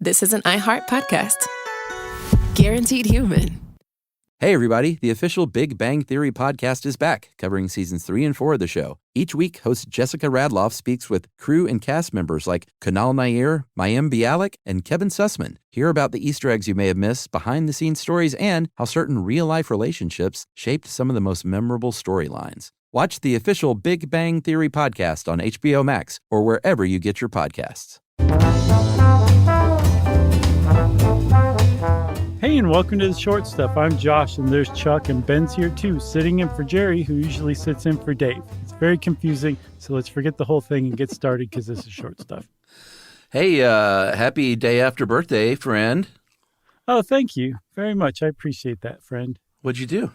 this is an iHeart podcast. Guaranteed human. Hey, everybody. The official Big Bang Theory podcast is back, covering seasons 3 and 4 of the show. Each week, host Jessica Radloff speaks with crew and cast members like Kunal Nair, Mayim Bialik, and Kevin Sussman. Hear about the Easter eggs you may have missed, behind-the-scenes stories, and how certain real-life relationships shaped some of the most memorable storylines. Watch the official Big Bang Theory podcast on HBO Max or wherever you get your podcasts. Hey, and welcome to The Short Stuff. I'm Josh, and there's Chuck, and Ben's here too, sitting in for Jerry, who usually sits in for Dave. It's very confusing, so let's forget the whole thing and get started because this is Short Stuff. Hey, happy day after birthday, friend. Oh, thank you very much. I appreciate that, friend. What'd you do?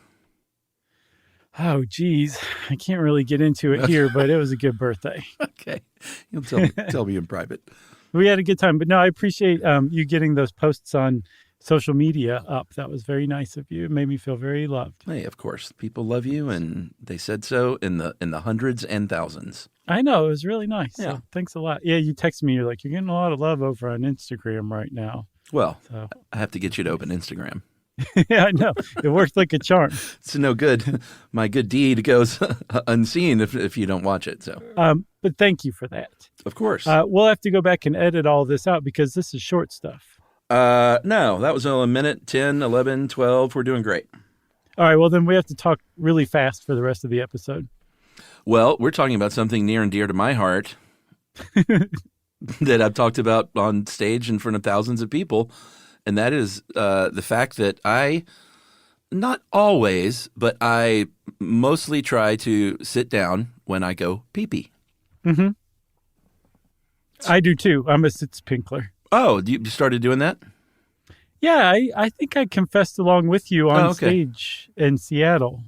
Oh, geez. I can't really get into it here, but it was a good birthday. Okay. You'll tell me in private. We had a good time, but no, I appreciate you getting those posts on social media up. That was very nice of you. It made me feel very loved. Hey, of course. People love you, and they said so in the hundreds and thousands. I know. It was really nice. Yeah. So thanks a lot. Yeah, you texted me. You're like, you're getting a lot of love over on Instagram right now. Well, So I have to get you to open Instagram. yeah, I know. It worked like a charm. It's no good. My good deed goes unseen if you don't watch it. So, But thank you for that. of course. We'll have to go back and edit all this out because this is short stuff. No, that was only a minute, 10, 11, 12. We're doing great. All right, well, then we have to talk really fast for the rest of the episode. Well, we're talking about something near and dear to my heart that I've talked about on stage in front of thousands of people. And that is the fact that I, not always, but I mostly try to sit down when I go pee-pee. Mm-hmm. I do too. I'm a Sitzpinkler. Oh, you started doing that? Yeah, I think I confessed along with you on okay. stage in Seattle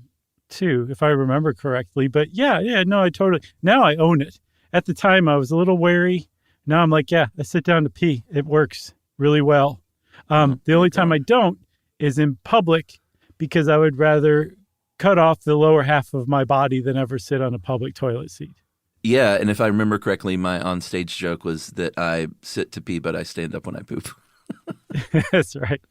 too, if I remember correctly. But yeah, no, I totally, now I own it. At the time, I was a little wary. Now I'm like, yeah, I sit down to pee. It works really well. The only time I don't is in public because I would rather cut off the lower half of my body than ever sit on a public toilet seat. Yeah, and if I remember correctly, my on-stage joke was that I sit to pee, but I stand up when I poop. That's right.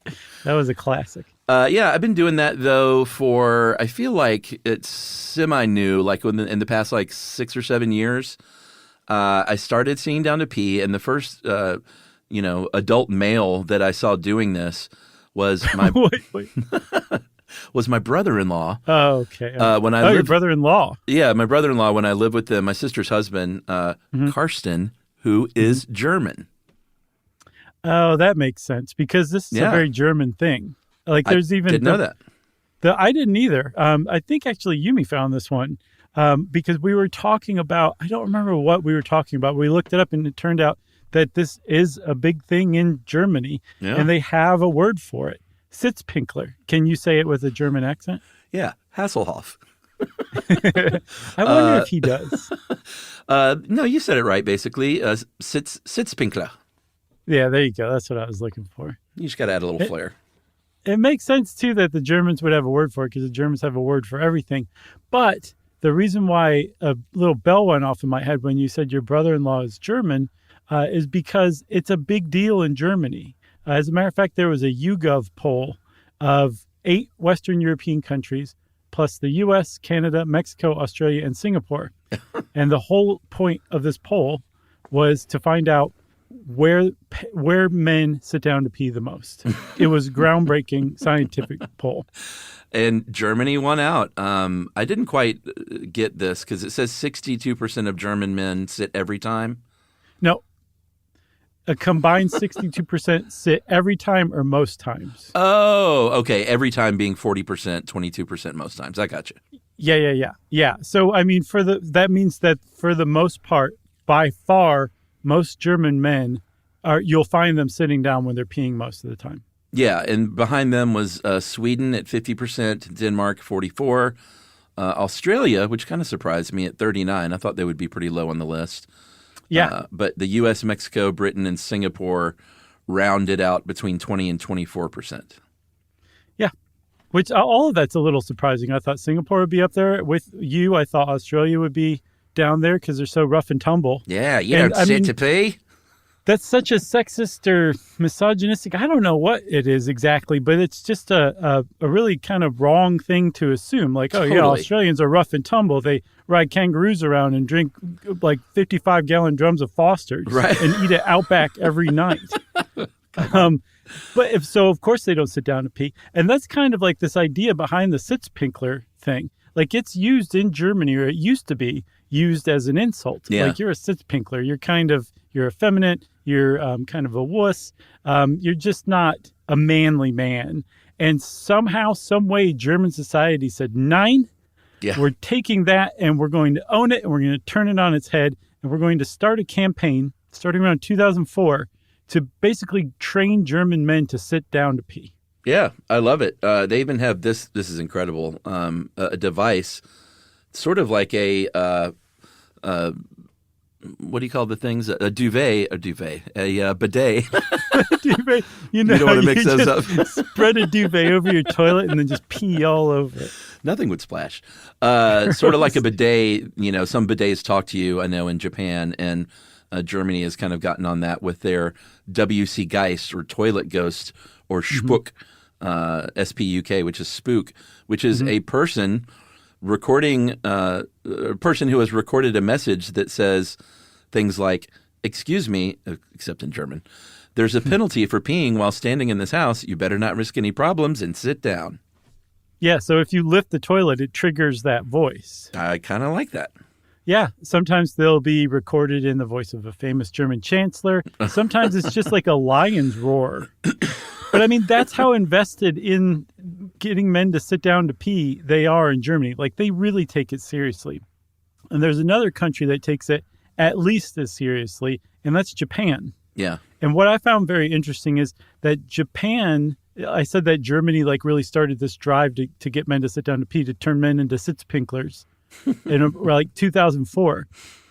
That was a classic. Yeah, I've been doing that, though, for, I feel like it's semi-new, like in the past, 6 or 7 years. I started sitting down to pee, and the first, adult male that I saw doing this was my Wait. was my brother-in-law. Oh, okay. Your brother-in-law. Yeah, my brother-in-law, when I lived with them, my sister's husband, Karsten, who is German. Oh, that makes sense because this is a very German thing. Like, there's even didn't know that. I didn't either. I think actually Yumi found this one because we were talking about. I don't remember what we were talking about. We looked it up, and it turned out that this is a big thing in Germany, and they have a word for it. Sitzpinkler. Can you say it with a German accent? Yeah, Hasselhoff. I wonder if he does. No, you said it right, basically. Sitzpinkler. Yeah, there you go. That's what I was looking for. You just got to add a little flair. It makes sense, too, that the Germans would have a word for it because the Germans have a word for everything. But the reason why a little bell went off in my head when you said your brother-in-law is German is because it's a big deal in Germany. As a matter of fact, there was a YouGov poll of 8 Western European countries, plus the U.S., Canada, Mexico, Australia, and Singapore. And the whole point of this poll was to find out where men sit down to pee the most. It was groundbreaking scientific poll. And Germany won out. I didn't quite get this because it says 62% of German men sit every time. No. A combined 62% sit every time or most times. Oh, okay. Every time being 40%, 22% most times. I got you. Yeah. So, I mean, that means that for the most part, by far, most German men you'll find them sitting down when they're peeing most of the time. Yeah, and behind them was Sweden at 50%, Denmark 44%, Australia, which kind of surprised me, at 39%. I thought they would be pretty low on the list. Yeah. But the U.S., Mexico, Britain, and Singapore rounded out between 20 and 24%. Yeah, which all of that's a little surprising. I thought Singapore would be up there with you. I thought Australia would be down there because they're so rough and tumble. Yeah, you don't sit to pee. That's such a sexist or misogynistic, I don't know what it is exactly, but it's just a really kind of wrong thing to assume. Like, oh, yeah, Australians are rough and tumble. They ride kangaroos around and drink like 55-gallon drums of Foster's and eat at Outback every night. But of course they don't sit down to pee. And that's kind of like this idea behind the Sitzpinkler thing. Like, it's used in Germany, or it used to be used as an insult. Yeah. Like, you're a Sitzpinkler. You're effeminate. You're kind of a wuss. You're just not a manly man. And somehow, some way, German society said, "Nein, we're taking that and we're going to own it and we're going to turn it on its head. And we're going to start a campaign starting around 2004 to basically train German men to sit down to pee." Yeah, I love it. They even have this is incredible, a device, sort of like a what do you call the things? A bidet. A duvet. You don't want to mix those up. Spread a duvet over your toilet and then just pee all over it. Nothing would splash. Sort of like a bidet. Some bidets talk to you, I know, in Japan, and Germany has kind of gotten on that with their WC Geist or Toilet Ghost or Spuk, S-P-U-K, which is spook, which is a person recording a person who has recorded a message that says things like, "Excuse me," except in German, "there's a penalty for peeing while standing in this house. You better not risk any problems and sit down." Yeah, so if you lift the toilet, it triggers that voice. I kind of like that. Yeah, sometimes they'll be recorded in the voice of a famous German chancellor. Sometimes it's just like a lion's roar. But I mean, that's how invested in getting men to sit down to pee they are in Germany. Like, they really take it seriously. And there's another country that takes it at least as seriously, and that's Japan. Yeah. And what I found very interesting is that Japan, I said that Germany like really started this drive to get men to sit down to pee, to turn men into Sitzpinklers in like 2004.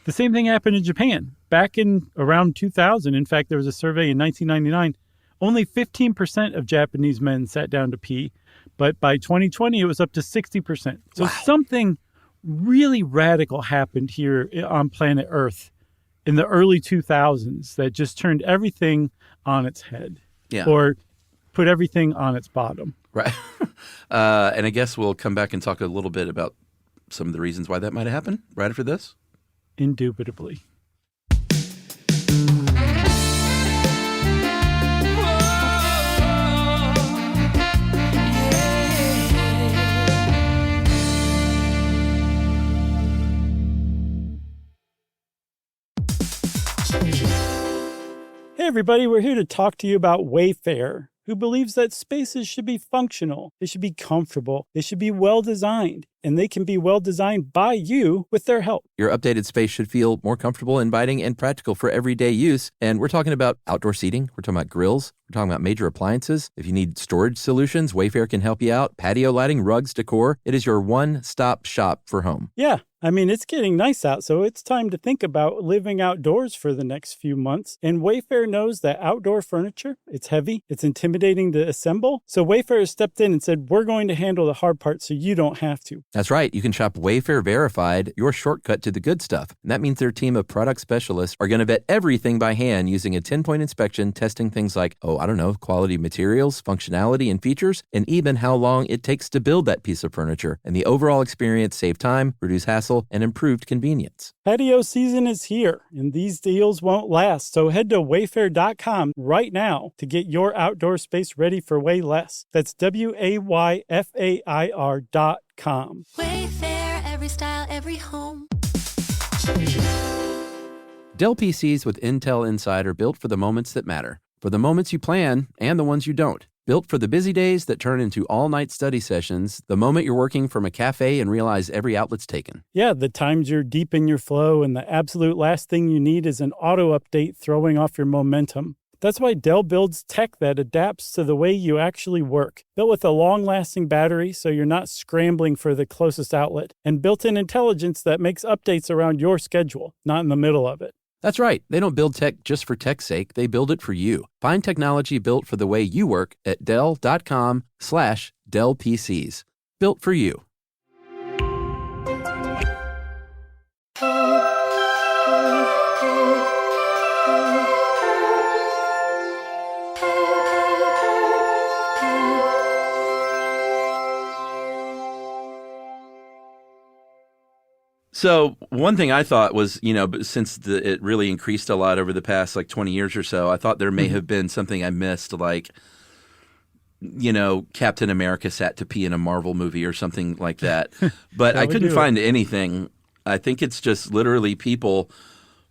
The same thing happened in Japan back in around 2000. In fact, there was a survey in 1999. Only 15% of Japanese men sat down to pee, but by 2020, it was up to 60%. So something really radical happened here on planet Earth in the early 2000s that just turned everything on its head, or put everything on its bottom. Right. And I guess we'll come back and talk a little bit about some of the reasons why that might have happened right after this. Indubitably. Hey everybody, we're here to talk to you about Wayfair, who believes that spaces should be functional, they should be comfortable, they should be well-designed, and they can be well-designed by you with their help. Your updated space should feel more comfortable, inviting, and practical for everyday use. And we're talking about outdoor seating. We're talking about grills. We're talking about major appliances. If you need storage solutions, Wayfair can help you out. Patio lighting, rugs, decor. It is your one-stop shop for home. Yeah. I mean, it's getting nice out, so it's time to think about living outdoors for the next few months. And Wayfair knows that outdoor furniture, it's heavy, it's intimidating to assemble. So Wayfair has stepped in and said, we're going to handle the hard part so you don't have to. That's right. You can shop Wayfair Verified, your shortcut to the good stuff. And that means their team of product specialists are going to vet everything by hand using a 10-point inspection, testing things like, quality materials, functionality and features, and even how long it takes to build that piece of furniture. And the overall experience save time, reduce hassle, and improved convenience. Patio season is here, and these deals won't last. So head to wayfair.com right now to get your outdoor space ready for way less. That's WAYFAIR.com. Wayfair, every style, every home. Dell PCs with Intel Inside are built for the moments that matter, for the moments you plan and the ones you don't. Built for the busy days that turn into all-night study sessions, the moment you're working from a cafe and realize every outlet's taken. Yeah, the times you're deep in your flow and the absolute last thing you need is an auto update throwing off your momentum. That's why Dell builds tech that adapts to the way you actually work. Built with a long-lasting battery so you're not scrambling for the closest outlet, and built-in intelligence that makes updates around your schedule, not in the middle of it. That's right. They don't build tech just for tech's sake. They build it for you. Find technology built for the way you work at Dell.com/Dell PCs. Built for you. So one thing I thought was, since it really increased a lot over the past like 20 years or so, I thought there may have been something I missed, like, Captain America sat to pee in a Marvel movie or something like that. But I couldn't find anything. I think it's just literally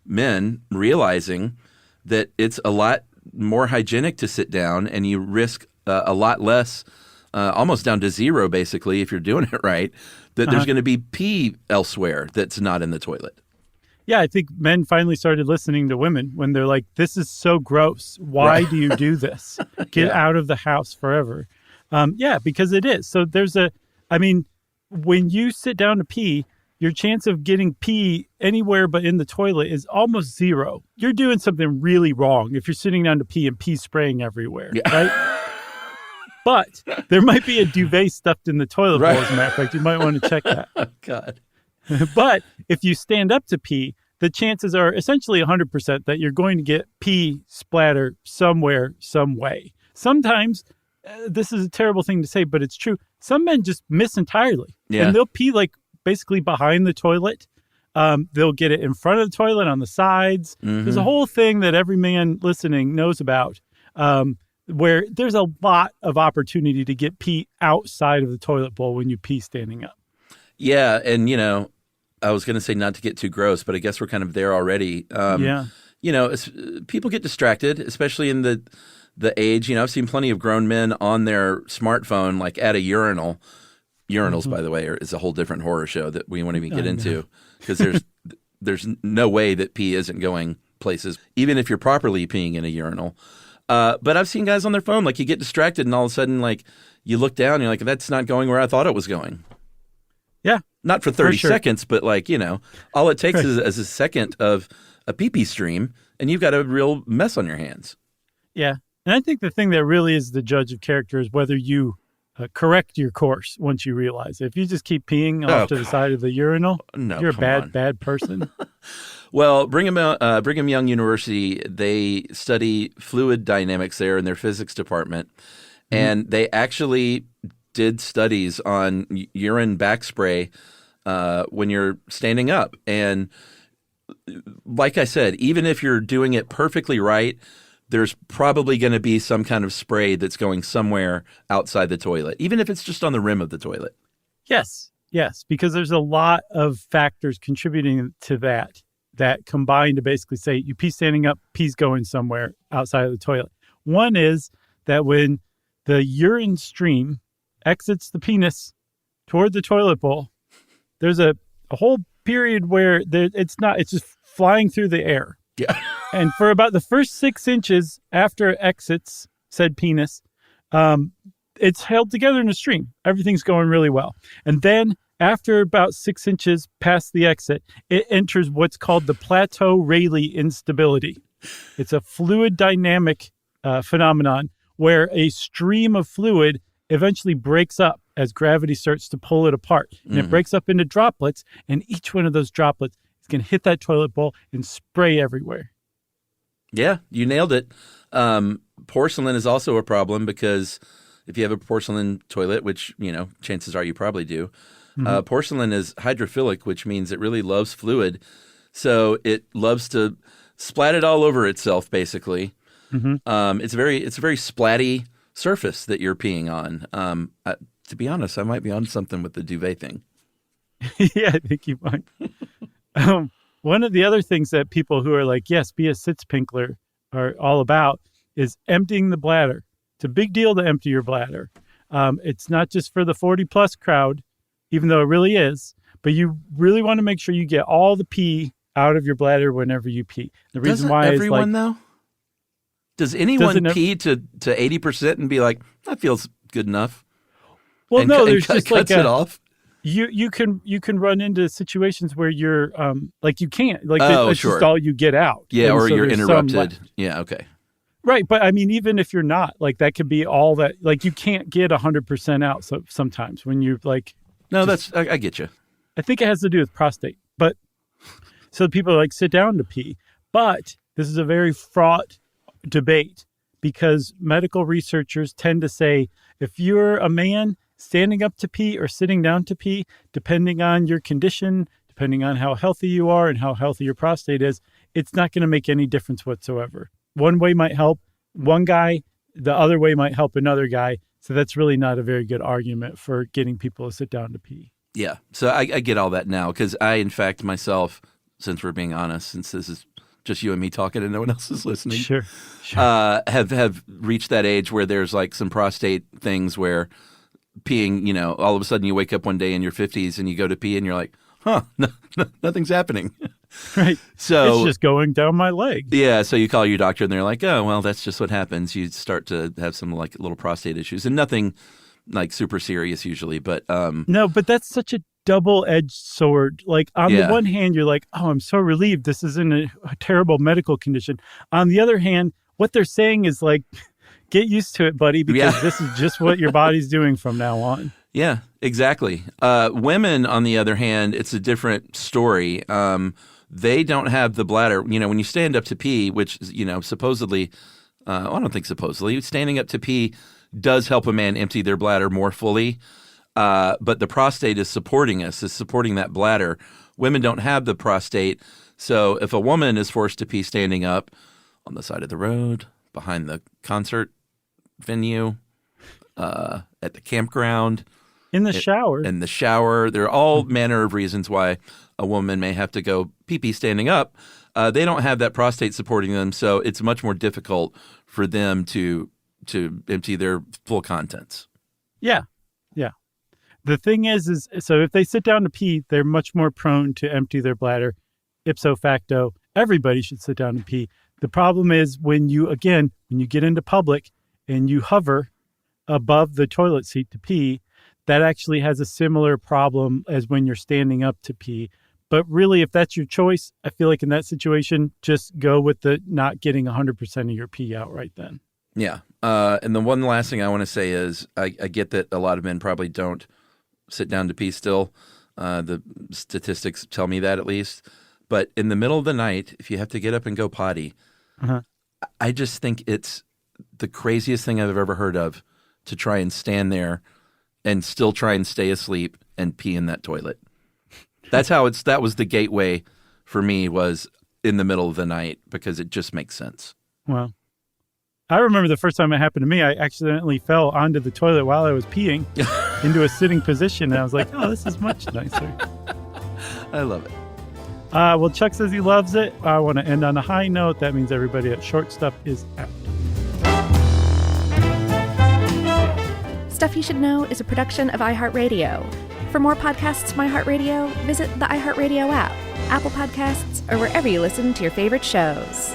men realizing that it's a lot more hygienic to sit down, and you risk a lot less, almost down to zero, basically, if you're doing it right, that there's going to be pee elsewhere that's not in the toilet. Yeah, I think men finally started listening to women when they're like, this is so gross. Why do you do this? Get out of the house forever. Because it is. So when you sit down to pee, your chance of getting pee anywhere but in the toilet is almost zero. You're doing something really wrong if you're sitting down to pee and pee spraying everywhere, right? But there might be a duvet stuffed in the toilet bowl, as a matter of fact. You might want to check that. Oh, God. But if you stand up to pee, the chances are essentially 100% that you're going to get pee splatter somewhere, some way. Sometimes, this is a terrible thing to say, but it's true. Some men just miss entirely. Yeah. And they'll pee like basically behind the toilet. They'll get it in front of the toilet, on the sides. Mm-hmm. There's a whole thing that every man listening knows about, where there's a lot of opportunity to get pee outside of the toilet bowl when you pee standing up. Yeah, and I was going to say not to get too gross, but I guess we're kind of there already. People get distracted, especially in the age. I've seen plenty of grown men on their smartphone, like at a urinal. Urinals, by the way, is a whole different horror show that we won't even get into, because there's no way that pee isn't going places, even if you're properly peeing in a urinal. But I've seen guys on their phone, like you get distracted and all of a sudden, like you look down and you're like, that's not going where I thought it was going. Yeah. Not for 30 seconds, but all it takes is a second of a pee-pee stream and you've got a real mess on your hands. Yeah. And I think the thing that really is the judge of character is whether you correct your course once you realize it. If you just keep peeing off to the side of the urinal, you're a bad person. Well, Brigham Young University, they study fluid dynamics there in their physics department, and they actually did studies on urine back spray when you're standing up. And like I said, even if you're doing it perfectly right, there's probably going to be some kind of spray that's going somewhere outside the toilet, even if it's just on the rim of the toilet. Yes, because there's a lot of factors contributing to that combine to basically say you pee standing up, pee's going somewhere outside of the toilet. One is that when the urine stream exits the penis toward the toilet bowl, there's a whole period where it's just flying through the air. Yeah. And for about the first 6 inches after it exits said penis, it's held together in a stream. Everything's going really well. And then after about 6 inches past the exit, it enters what's called the plateau Rayleigh instability. It's a fluid dynamic phenomenon where a stream of fluid eventually breaks up as gravity starts to pull it apart. And it breaks up into droplets, and each one of those droplets is going to hit that toilet bowl and spray everywhere. Yeah, you nailed it. Porcelain is also a problem because if you have a porcelain toilet, which, chances are you probably do, porcelain is hydrophilic, which means it really loves fluid. So it loves to splat it all over itself, basically. It's a very splatty surface that you're peeing on. To be honest, I might be on something with the duvet thing. Yeah, I think you might. One of the other things that people who are like, yes, be a Sitzpinkler are all about is emptying the bladder. It's a big deal to empty your bladder. It's not just for the 40-plus crowd, even though it really is, but you really want to make sure you get all the pee out of your bladder whenever you pee. The reason why everyone, is though? Does anyone pee to 80% and be like, that feels good enough? Well, no, there's just cuts it off. You can run into situations where you're you can't it's just all you get out. Yeah, and or so you're interrupted. Yeah, okay. Right, but I mean, even if you're not, that could be all that. You can't get 100% out. So sometimes when you're no, I get you. I think it has to do with prostate, but so people sit down to pee. But this is a very fraught debate because medical researchers tend to say if you're a man standing up to pee or sitting down to pee, depending on your condition, depending on how healthy you are and how healthy your prostate is, it's not going to make any difference whatsoever. One way might help one guy, the other way might help another guy. So that's really not a very good argument for getting people to sit down to pee. Yeah. So I get all that now because I, in fact, myself, since we're being honest, since this is just you and me talking and no one else is listening, Sure. have reached that age where there's like some prostate things where peeing, you know, all of a sudden you wake up one day in your 50s and you go to pee and you're like, nothing's happening. Right. So it's just going down my leg. Yeah. So you call your doctor and they're like, oh, well, that's just what happens. You start to have some like little prostate issues and nothing like super serious usually. But no, but that's such a double-edged sword. Like on the one hand, you're like, oh, I'm so relieved this isn't a terrible medical condition. On the other hand, what they're saying is like, get used to it, buddy, because this is just what your body's doing from now on. Yeah, exactly. Women, on the other hand, it's a different story. They don't have the bladder. You know, when you stand up to pee, which, you know, supposedly, I don't think supposedly, standing up to pee does help a man empty their bladder more fully. But the prostate is supporting that bladder. Women don't have the prostate. So if a woman is forced to pee standing up on the side of the road, behind the concert venue, at the campground, in the shower. There are all manner of reasons why a woman may have to go pee-pee standing up. They don't have that prostate supporting them, so it's much more difficult for them to empty their full contents. Yeah. The thing is so if they sit down to pee, they're much more prone to empty their bladder. Ipso facto, everybody should sit down and pee. The problem is when you get into public and you hover above the toilet seat to pee, that actually has a similar problem as when you're standing up to pee. But really, if that's your choice, I feel like in that situation, just go with the not getting 100% of your pee out right then. Yeah. And the one last thing I want to say is I get that a lot of men probably don't sit down to pee still. The statistics tell me that at least. But in the middle of the night, if you have to get up and go potty, I just think it's the craziest thing I've ever heard of to try and stand there and still try and stay asleep and pee in that toilet. That was the gateway for me, was in the middle of the night, because it just makes sense. Well, I remember the first time it happened to me, I accidentally fell onto the toilet while I was peeing into a sitting position. And I was like, oh, this is much nicer. I love it. Well, Chuck says he loves it. I want to end on a high note. That means everybody at Short Stuff is out. Stuff You Should Know is a production of iHeartRadio. For more podcasts from iHeartRadio, visit the iHeartRadio app, Apple Podcasts, or wherever you listen to your favorite shows.